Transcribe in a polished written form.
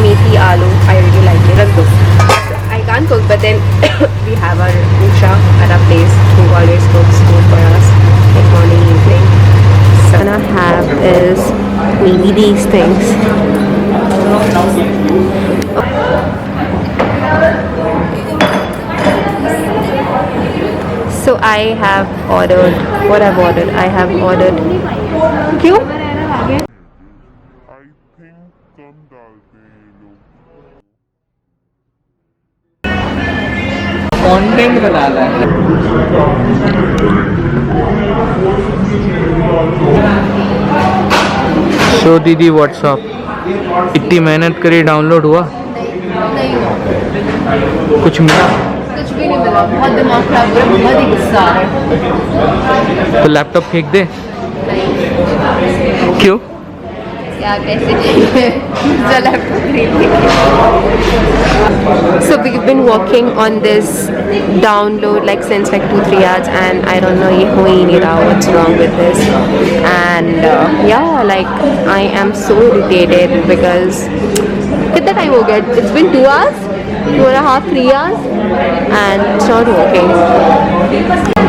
meaty aloo. I really like it. Rag do. I can't cook, but then we have our Usha at our place who always cooks food for us, like morning, evening. So what I have is maybe these things. So I have ordered what I've ordered. I have ordered. क्यों? I think कम डालते हैं ये लोग। Content बनाना है। Show दीदी WhatsApp इतनी मेहनत करी डाउनलोड हुआ नहीं हुआ। कुछ मिला कुछ भी नहीं मिला। बहुत दिमाग खराब हो रहा है, बहुत ही गुस्सा आ रहा है। तो लैपटॉप फेंक दे नहीं। क्यों क्या कैसे So we've been working on this download like since like 2-3 hours, and I don't know ye ho hi nahi raha, what's wrong with this. And yeah, like I am so irritated because kitna time ho gaya? It's been 2 hours, 2.5, 3 hours, and it's not working.